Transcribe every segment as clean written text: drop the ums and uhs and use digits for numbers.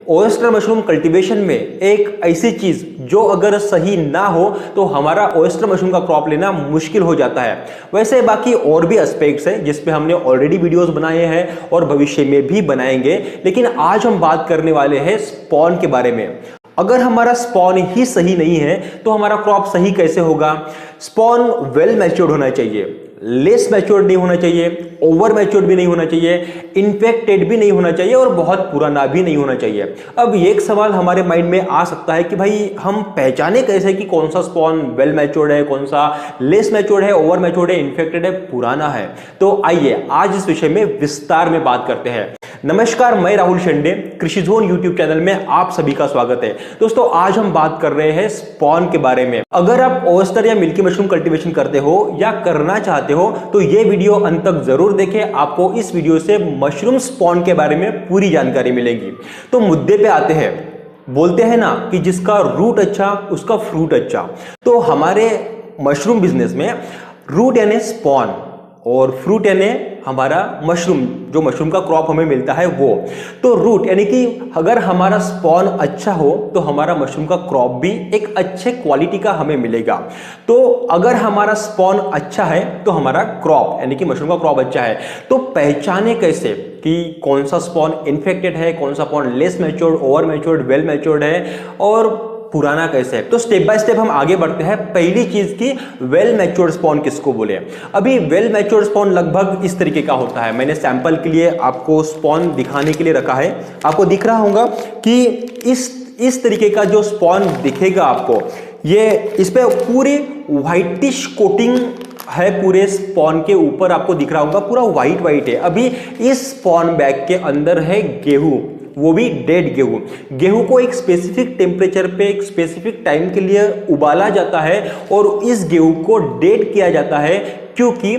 Oyster mushroom cultivation में एक ऐसी चीज जो अगर सही ना हो तो हमारा ओयस्टर मशरूम का क्रॉप लेना मुश्किल हो जाता है। वैसे बाकी और भी एस्पेक्ट्स हैं जिस पे हमने ऑलरेडी वीडियोस बनाए हैं और भविष्य में भी बनाएंगे, लेकिन आज हम बात करने वाले हैं स्पॉन के बारे में। अगर हमारा स्पॉन ही सही नहीं है तो हमारा क्रॉप सही कैसे होगा। स्पॉन वेल मैच्योर्ड होना चाहिए, लेस मैच्योर्ड नहीं होना चाहिए, ओवर मैच्योर्ड भी नहीं होना चाहिए, इन्फेक्टेड भी नहीं होना चाहिए और बहुत पुराना भी नहीं होना चाहिए। अब एक सवाल हमारे माइंड में आ सकता है कि भाई हम पहचाने कैसे कि कौन सा स्पॉन वेल मैच्योर्ड है, कौन सा लेस मैच्योर्ड है, ओवर मैच्योर्ड है, इन्फेक्टेड है, पुराना है। तो आइए आज इस विषय में विस्तार में बात करते हैं। नमस्कार, मैं राहुल शेंडे, कृषि जोन यूट्यूब चैनल में आप सभी का स्वागत है। दोस्तों आज हम बात कर रहे हैं स्पॉन के बारे में। अगर आप ओयस्टर या मिल्की मशरूम कल्टीवेशन करते हो या करना चाहते हो तो ये वीडियो अंत तक जरूर देखें। आपको इस वीडियो से मशरूम स्पॉन के बारे में पूरी जानकारी मिलेगी। तो मुद्दे पे आते हैं। बोलते हैं ना कि जिसका रूट अच्छा उसका फ्रूट अच्छा। तो हमारे मशरूम बिजनेस में रूट यानी स्पॉन और फ्रूट यानी हमारा मशरूम, जो मशरूम का क्रॉप हमें मिलता है वो। तो रूट यानी कि अगर हमारा स्पॉन अच्छा हो तो हमारा मशरूम का क्रॉप भी एक अच्छे क्वालिटी का हमें मिलेगा। तो अगर हमारा स्पॉन अच्छा है तो हमारा क्रॉप यानी कि मशरूम का क्रॉप अच्छा है। तो पहचाने कैसे कि कौन सा स्पॉन इन्फेक्टेड है, कौन सा spawn less matured, over matured, well matured है और पुराना कैसे है। तो स्टेप बाय स्टेप हम आगे बढ़ते हैं। पहली चीज की वेल मैच्योर्ड स्पॉन किसको बोले। अभी वेल मैच्योर्ड स्पॉन लगभग इस तरीके का होता है। मैंने सैंपल के लिए आपको स्पॉन दिखाने के लिए रखा है। आपको दिख रहा होगा कि इस तरीके का जो स्पॉन दिखेगा आपको, ये इस पे पूरी व्हाइटिश कोटिंग है, पूरे स्पॉन के ऊपर आपको दिख रहा होगा पूरा व्हाइट है। अभी इस स्पॉन बैग के अंदर है गेहूं, वो भी डेड गेहूं। गेहूं को एक स्पेसिफिक टेम्परेचर पे एक स्पेसिफिक टाइम के लिए उबाला जाता है और इस गेहूं को डेड किया जाता है, क्योंकि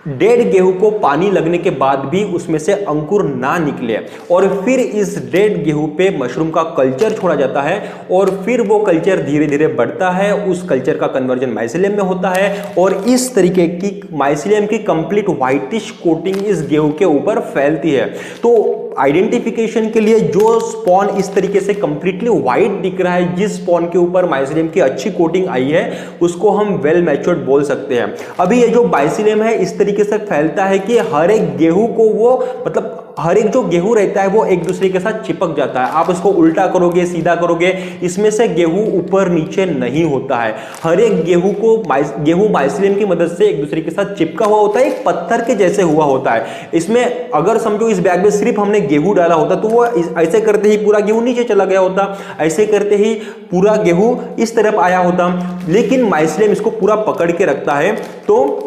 डेड गेहूं को पानी लगने के बाद भी उसमें से अंकुर ना निकले और फिर इस डेड गेहूं पे मशरूम का कल्चर छोड़ा जाता है और फिर वो कल्चर धीरे धीरे बढ़ता है। उस कल्चर का कन्वर्जन माइसीलियम में होता है और इस तरीके की माइसीलियम की कंप्लीट व्हाइटिश कोटिंग इस गेहूं के ऊपर फैलती है। तो आइडेंटिफिकेशन के लिए जो स्पॉन इस तरीके से कंप्लीटली व्हाइट दिख रहा है, जिस स्पॉन के ऊपर माइसीलियम की अच्छी कोटिंग आई है, उसको हम वेल मैच्योर्ड बोल सकते हैं। अभी ये जो माइसीलियम है इस तरीके से फैलता है कि हर एक गेहूं को वो मतलब हर एक जो गेहूं रहता है वो एक दूसरे के साथ चिपक जाता है। आप इसको उल्टा करोगे, सीधा करोगे, इसमें से गेहूं ऊपर नीचे नहीं होता है। हर एक गेहूं को गेहूं माइसीलियम की मदद से एक दूसरे के साथ चिपका हुआ होता है, एक पत्थर के जैसे हुआ होता है। इसमें अगर समझो इस बैग में सिर्फ हमने गेहूं डाला होता तो वो ऐसे करते ही पूरा गेहूं नीचे चला गया होता, ऐसे करते ही पूरा गेहूं इस तरफ आया होता, लेकिन माइसीलियम इसको पूरा पकड़ के रखता है। तो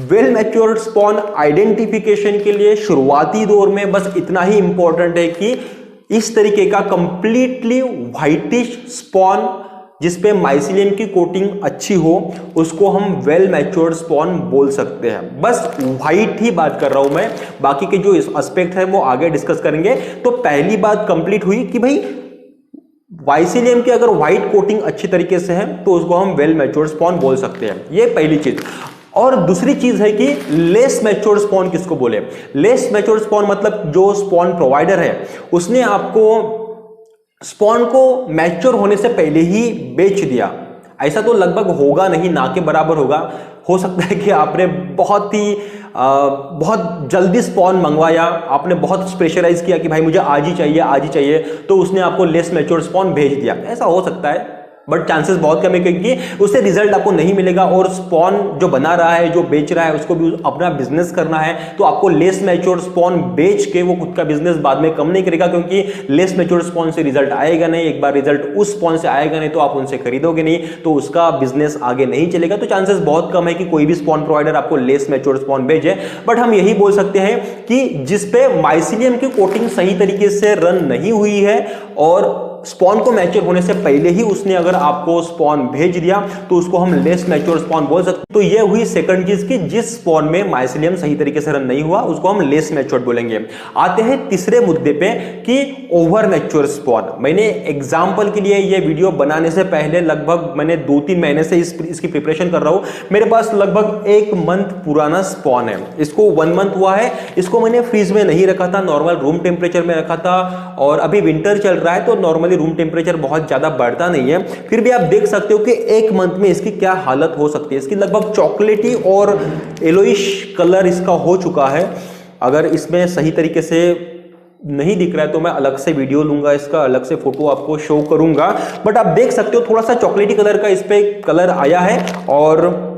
वेल मैच्योर्ड स्पॉन आइडेंटिफिकेशन के लिए शुरुआती दौर में बस इतना ही इंपॉर्टेंट है कि इस तरीके का कंप्लीटली व्हाइटिश स्पॉन जिसपे माइसीलियम की कोटिंग अच्छी हो, उसको हम वेल मैच्योर्ड स्पॉन बोल सकते हैं। बस व्हाइट ही बात कर रहा हूं मैं, बाकी के जो एस्पेक्ट है वो आगे डिस्कस करेंगे। तो पहली बात कंप्लीट हुई कि भाई माइसीलियम की अगर व्हाइट कोटिंग अच्छी तरीके से है तो उसको हम वेल मैच्योर्ड स्पॉन बोल सकते हैं। ये पहली चीज। और दूसरी चीज है कि लेस मैच्योर्ड स्पॉन किसको बोले। लेस मैच्योर्ड स्पॉन मतलब जो स्पॉन प्रोवाइडर है उसने आपको स्पॉन को मैच्योर होने से पहले ही बेच दिया। ऐसा तो लगभग होगा नहीं, ना के बराबर होगा। हो सकता है कि आपने बहुत जल्दी स्पॉन मंगवाया, आपने बहुत प्रेशराइज किया कि भाई मुझे आज ही चाहिए, आज ही चाहिए, तो उसने आपको लेस मैच्योर्ड स्पॉन भेज दिया। ऐसा हो सकता है, बट चांसेस बहुत कम है क्योंकि उससे रिजल्ट आपको नहीं मिलेगा। और स्पॉन जो बना रहा है, जो बेच रहा है, उसको भी अपना बिजनेस करना है, तो आपको लेस मैच्योर्ड स्पॉन बेच के वो खुद का बिजनेस बाद में कम नहीं करेगा, क्योंकि लेस मैच्योर्ड स्पॉन से रिजल्ट आएगा नहीं। एक बार रिजल्ट उस स्पॉन से आएगा नहीं तो आप उनसे खरीदोगे नहीं, तो उसका बिजनेस आगे नहीं चलेगा। तो चांसेस बहुत कम है कि कोई भी स्पॉन प्रोवाइडर आपको लेस मैच्योर्ड स्पॉन भेजे। बट हम यही बोल सकते हैं कि जिसपे माइसीलियम की कोटिंग सही तरीके से रन नहीं हुई है और स्पॉन को मैच्योर होने से पहले ही उसने अगर आपको स्पॉन भेज दिया तो उसको हम लेस मैच्योर स्पॉन बोल सकते हैं। तो ये हुई सेकंड चीज की जिस स्पॉन में माइसेलियम सही तरीके से रन नहीं हुआ उसको हम लेस मैच्योर बोलेंगे। आते हैं तीसरे मुद्दे पे कि ओवर मैच्योर स्पॉन। मैंने एग्जांपल के लिए ये वीडियो बनाने से पहले लगभग मैंने 2-3 महीने से इसकी प्रिपरेशन कर रहा हूं। मेरे पास लगभग 1 मंथ पुराना स्पॉन है, इसको 1 मंथ हुआ है। इसको मैंने फ्रीज में नहीं रखा था, नॉर्मल रूम टेम्परेचर में रखा था और अभी विंटर चल रहा है तो नॉर्मली रूम टेम्परेचर बहुत ज्यादा बढ़ता नहीं है। फिर भी आप देख सकते हो कि 1 मंथ में इसकी क्या हालत हो सकती है। इसकी लगभग चॉकलेटी और येलोइश कलर इसका हो चुका है। अगर इसमें सही तरीके से नहीं दिख रहा है तो मैं अलग से वीडियो लूंगा, इसका अलग से फोटो आपको शो करूंगा। बट आप देख सकते हो थोड़ा सा चॉकलेटी कलर का इस पे कलर आया है और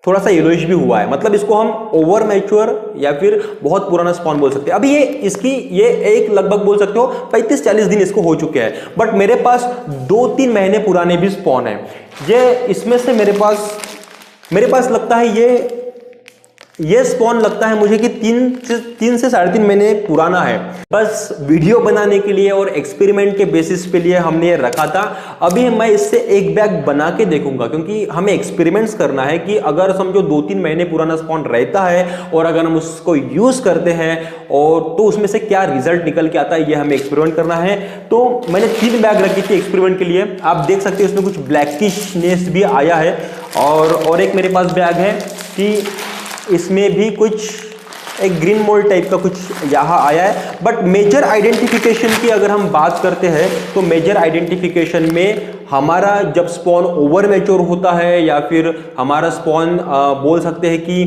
थोड़ा सा येलोइश भी हुआ है। मतलब इसको हम ओवर मैच्योर या फिर बहुत पुराना स्पॉन बोल सकते हैं। अभी ये एक लगभग बोल सकते हो 35-40 दिन इसको हो चुके हैं। बट मेरे पास 2-3 महीने पुराने भी स्पॉन है। ये इसमें से मेरे पास लगता है ये स्पॉन लगता है मुझे कि 3 से 3.5 महीने पुराना है। बस वीडियो बनाने के लिए और एक्सपेरिमेंट के बेसिस पे लिए हमने ये रखा था। अभी मैं इससे एक बैग बना के देखूंगा क्योंकि हमें एक्सपेरिमेंट्स करना है कि अगर समझो 2-3 महीने पुराना स्पॉन रहता है और अगर हम उसको यूज करते हैं और तो उसमें से क्या रिजल्ट निकल के आता है, ये हमें एक्सपेरिमेंट करना है। तो मैंने 3 बैग रखी थी एक्सपेरिमेंट के लिए। आप देख सकते हो इसमें कुछ ब्लैकिशनेस भी आया है और एक मेरे पास बैग है कि इसमें भी कुछ एक ग्रीन मोल्ड टाइप का कुछ यहाँ आया है। बट मेजर आइडेंटिफिकेशन की अगर हम बात करते हैं तो मेजर आइडेंटिफिकेशन में हमारा जब स्पॉन ओवर मैच्योर होता है या फिर हमारा स्पॉन बोल सकते हैं कि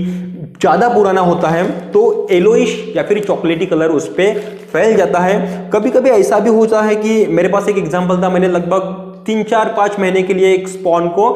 ज़्यादा पुराना होता है तो येलोइश या फिर चॉकलेटी कलर उस पर फैल जाता है। कभी कभी ऐसा भी होता है कि मेरे पास एक एग्जाम्पल था, मैंने लगभग 3-4-5 महीने के लिए एक स्पॉन को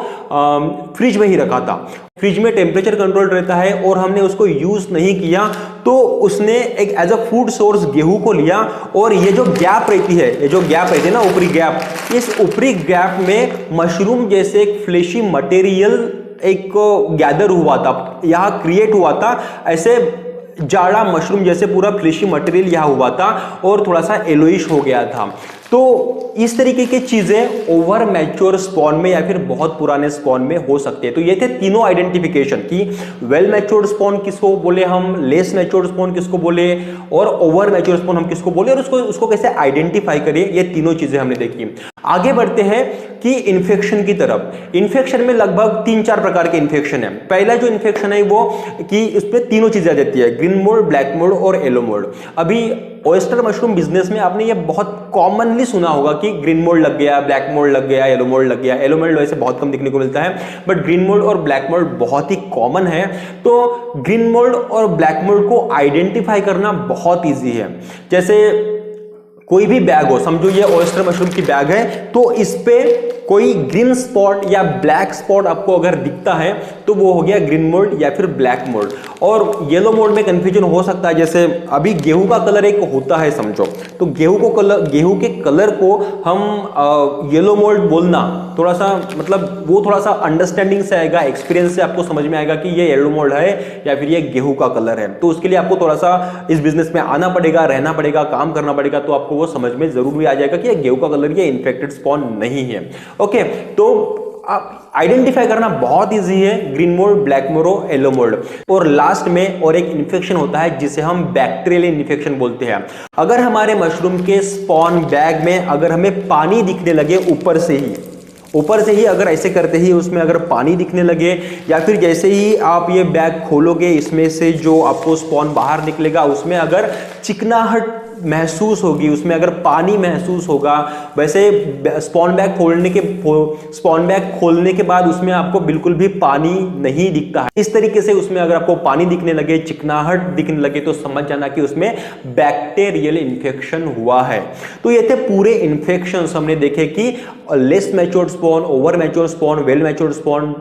फ्रिज में ही रखा था। फ्रिज में टेम्परेचर कंट्रोल रहता है और हमने उसको यूज नहीं किया तो उसने एक एज अ फूड सोर्स गेहूं को लिया और ये जो गैप रहती है, ये जो गैप रहती है ना ऊपरी गैप, इस ऊपरी गैप में मशरूम जैसे एक फ्लेशी मटेरियल एक गैदर हुआ था, यहाँ क्रिएट हुआ था। ऐसे जाड़ा मशरूम जैसे पूरा फ्लेशी मटेरियल यहाँ हुआ था और थोड़ा सा येलोइश हो गया था। तो इस तरीके की चीजें ओवर मैच्योर स्पॉन में या फिर बहुत पुराने स्पॉन में हो सकते हैं। तो ये थे तीनों आइडेंटिफिकेशन की वेल मैच्योर्ड स्पॉन किसको बोले हम, लेस मैच्योर्ड स्पॉन किसको बोले और ओवर मैच्योर स्पॉन हम किसको बोले और उसको कैसे आइडेंटिफाई करें। ये तीनों चीजें हमने देखी। आगे बढ़ते हैं कि इन्फेक्शन की तरफ। इन्फेक्शन में लगभग 3-4 प्रकार के इन्फेक्शन है। पहला जो इन्फेक्शन है वो कि इसमें तीनों चीजें आ जाती है, ग्रीन मोल्ड, ब्लैक मोल्ड और येलो मोल्ड। अभी ऑयस्टर मशरूम बिजनेस में आपने ये बहुत कॉमनली सुना होगा कि ग्रीन मोल्ड लग गया, ब्लैक मोल्ड लग गया, येलो मोल्ड लग गया। येलो मोल्ड वैसे बहुत कम देखने को मिलता है बट ग्रीन मोल्ड और ब्लैक मोल्ड बहुत ही कॉमन है। तो ग्रीन मोल्ड और ब्लैक मोल्ड को आइडेंटिफाई करना बहुत ईजी है। जैसे कोई भी बैग हो, समझो ये ऑयस्टर मशरूम की बैग है तो इस पे कोई ग्रीन स्पॉट या ब्लैक स्पॉट आपको अगर दिखता है तो वो हो गया ग्रीन मोल्ड या फिर ब्लैक मोल्ड। और येलो मोल्ड में कंफ्यूजन हो सकता है, जैसे अभी गेहूं का कलर एक होता है समझो, तो गेहूं के कलर को हम येलो मोल्ड बोलना थोड़ा सा मतलब वो थोड़ा सा अंडरस्टैंडिंग से आएगा, एक्सपीरियंस से आपको समझ में आएगा कि ये येलो मोल्ड है या फिर ये गेहूं का कलर है। तो उसके लिए आपको थोड़ा सा इस बिजनेस में आना पड़ेगा, रहना पड़ेगा, काम करना पड़ेगा, तो आपको वो समझ में जरूर भी आ जाएगा कि ये गेहूं का कलर ये इन्फेक्टेड स्पॉन नहीं है। ओके, तो आइडेंटिफाई करना बहुत इजी है, green mould, black mould, yellow mould. और लास्ट में और एक इन्फेक्शन होता है जिसे हम बैक्टीरियल इन्फेक्शन बोलते हैं। अगर हमारे मशरूम के स्पॉन बैग में अगर हमें पानी दिखने लगे ऊपर से ही अगर ऐसे करते ही उसमें अगर पानी दिखने लगे या फिर जैसे ही आप ये बैग खोलोगे इसमें से जो आपको स्पॉन बाहर निकलेगा उसमें अगर चिकनाहट महसूस होगी, उसमें अगर पानी महसूस होगा, वैसे स्पॉन बैग खोलने के बाद उसमें आपको बिल्कुल भी पानी नहीं दिखता है, इस तरीके से उसमें अगर आपको पानी दिखने लगे, चिकनाहट दिखने लगे तो समझ जाना कि उसमें बैक्टीरियल इन्फेक्शन हुआ है। तो ये थे पूरे इन्फेक्शंस हमने देखे कि less matured spawn, over matured spawn, well matured spawn,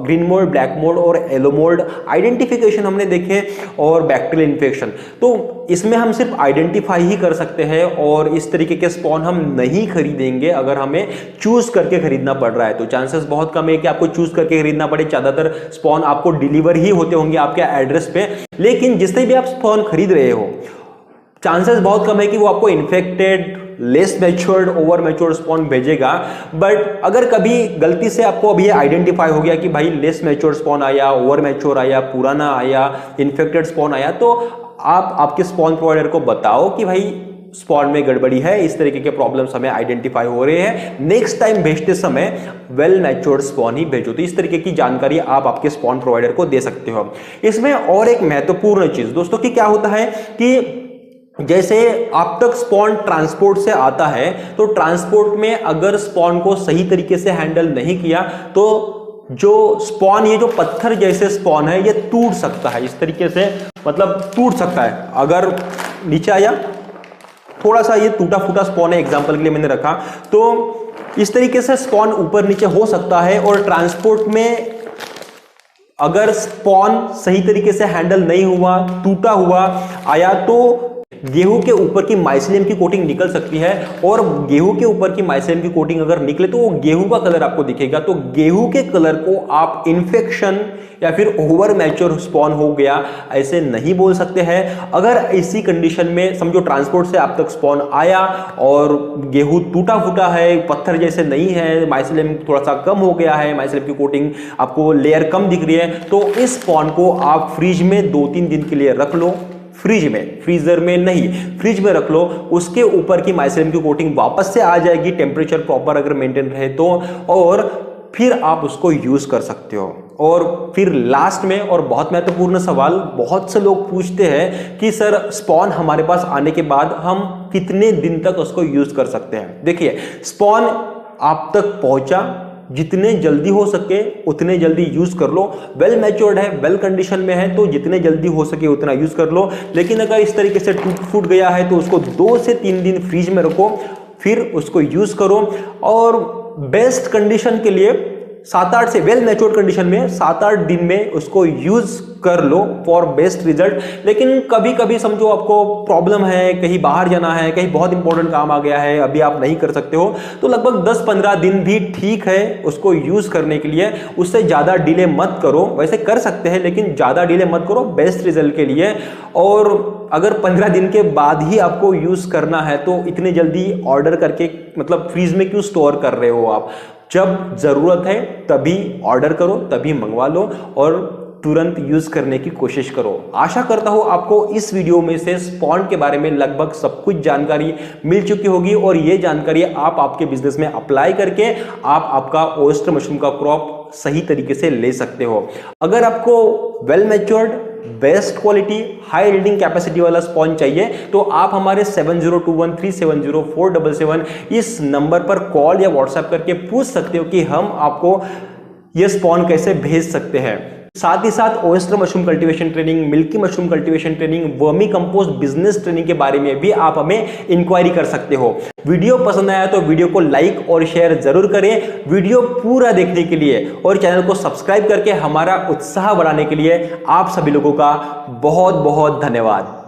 green mould, black mould और येलो मोल्ड आइडेंटिफिकेशन हमने देखे और बैक्टीरियल इन्फेक्शन। तो इसमें हम सिर्फ आइडेंटिफाई ही कर सकते हैं और इस तरीके के स्पॉन हम नहीं खरीदेंगे अगर हमें चूज करके खरीदना पड़ रहा है। तो चांसेस बहुत कम है कि आपको चूज करके खरीदना पड़े। ज्यादातर स्पॉन आपको डिलीवर ही होते होंगे आपके एड्रेस पे, लेकिन जिससे भी आप स्पॉन खरीद रहे हो चांसेस बहुत कम है कि वो आपको infected less matured over matured spawn भेजेगा। बट अगर कभी गलती से आपको अभी आइडेंटिफाई हो गया कि भाई लेस मैच्योर्ड स्पॉन आया, ओवर मैच्योर आया, पुराना आया, इन्फेक्टेड स्पॉन आया, तो आप आपके स्पॉन प्रोवाइडर को बताओ कि भाई स्पॉन में गड़बड़ी है, इस तरीके के प्रॉब्लम्स हमें आइडेंटिफाई हो रहे हैं, नेक्स्ट टाइम भेजते समय वेल मैच्योर्ड स्पॉन ही भेजो। तो इस तरीके की जानकारी आप आपके स्पॉन प्रोवाइडर को दे सकते हो। इसमें और एक महत्वपूर्ण चीज दोस्तों कि क्या होता है कि जैसे आप तक स्पॉन ट्रांसपोर्ट से आता है, तो ट्रांसपोर्ट में अगर स्पॉन को सही तरीके से हैंडल नहीं किया तो जो स्पॉन, ये जो पत्थर जैसे स्पॉन है, ये टूट सकता है इस तरीके से, मतलब टूट सकता है। अगर नीचे आया, थोड़ा सा ये टूटा फूटा स्पॉन है, एग्जांपल के लिए मैंने रखा, तो इस तरीके से स्पॉन ऊपर नीचे हो सकता है। और ट्रांसपोर्ट में अगर स्पॉन सही तरीके से हैंडल नहीं हुआ, टूटा हुआ आया, तो गेहूं के ऊपर की माइसेलियम की कोटिंग निकल सकती है। और गेहूं के ऊपर की माइसेलियम की कोटिंग अगर निकले तो वो गेहूं का कलर आपको दिखेगा। तो गेहूं के कलर को आप इन्फेक्शन या फिर ओवर मैच्योर स्पॉन हो गया ऐसे नहीं बोल सकते हैं। अगर ऐसी कंडीशन में समझो ट्रांसपोर्ट से आप तक स्पॉन आया और गेहूं टूटा फूटा है, पत्थर जैसे नहीं है, माइसेलियम थोड़ा सा कम हो गया है, माइसेलियम की कोटिंग आपको लेयर कम दिख रही है, तो इस स्पॉन को आप फ्रिज में 2-3 दिन के लिए रख लो। फ्रिज में, फ्रीजर में नहीं, फ्रिज में रख लो। उसके ऊपर की माइसेलियम की कोटिंग वापस से आ जाएगी, टेम्परेचर प्रॉपर अगर मेंटेन रहे तो, और फिर आप उसको यूज कर सकते हो। और फिर लास्ट में, और बहुत महत्वपूर्ण सवाल बहुत से लोग पूछते हैं कि सर स्पॉन हमारे पास आने के बाद हम कितने दिन तक उसको यूज कर सकते हैं। देखिए, स्पॉन आप तक पहुंचा, जितने जल्दी हो सके उतने जल्दी यूज कर लो। वेल मैच्योर्ड है, वेल कंडीशन में है, तो जितने जल्दी हो सके उतना यूज कर लो। लेकिन अगर इस तरीके से टूट फूट गया है तो उसको 2 से 3 दिन फ्रिज में रखो, फिर उसको यूज करो। और बेस्ट कंडीशन के लिए 7-8 से, वेल मैच्योर्ड कंडीशन में 7-8 दिन में उसको यूज कर लो फॉर बेस्ट रिजल्ट। लेकिन कभी कभी समझो आपको प्रॉब्लम है, कहीं बाहर जाना है, कहीं बहुत इंपॉर्टेंट काम आ गया है, अभी आप नहीं कर सकते हो, तो लगभग 10-15 दिन भी ठीक है उसको यूज करने के लिए। उससे ज्यादा डिले मत करो, वैसे कर सकते हैं लेकिन ज्यादा डिले मत करो बेस्ट रिजल्ट के लिए। और अगर 15 दिन के बाद ही आपको यूज करना है तो इतने जल्दी ऑर्डर करके, मतलब फ्रीज में क्यों स्टोर कर रहे हो आप? जब जरूरत है तभी ऑर्डर करो, तभी मंगवा लो और तुरंत यूज करने की कोशिश करो। आशा करता हूं आपको इस वीडियो में से स्पॉन के बारे में लगभग सब कुछ जानकारी मिल चुकी होगी, और ये जानकारी आप आपके बिजनेस में अप्लाई करके आप आपका ओयस्टर मशरूम का क्रॉप सही तरीके से ले सकते हो। अगर आपको well matured, best quality, high yielding capacity वाला स्पॉन चाहिए तो आप हमारे 7021370477 इस नंबर पर कॉल या व्हाट्सएप करके पूछ सकते हो कि हम आपको ये स्पॉन कैसे भेज सकते हैं। साथ ही साथ oyster mushroom cultivation training, milky mushroom cultivation training, vermi compost business training के बारे में भी आप हमें इंक्वायरी कर सकते हो। वीडियो पसंद आया तो वीडियो को लाइक और शेयर जरूर करें। वीडियो पूरा देखने के लिए और चैनल को सब्सक्राइब करके हमारा उत्साह बढ़ाने के लिए आप सभी लोगों का बहुत बहुत धन्यवाद।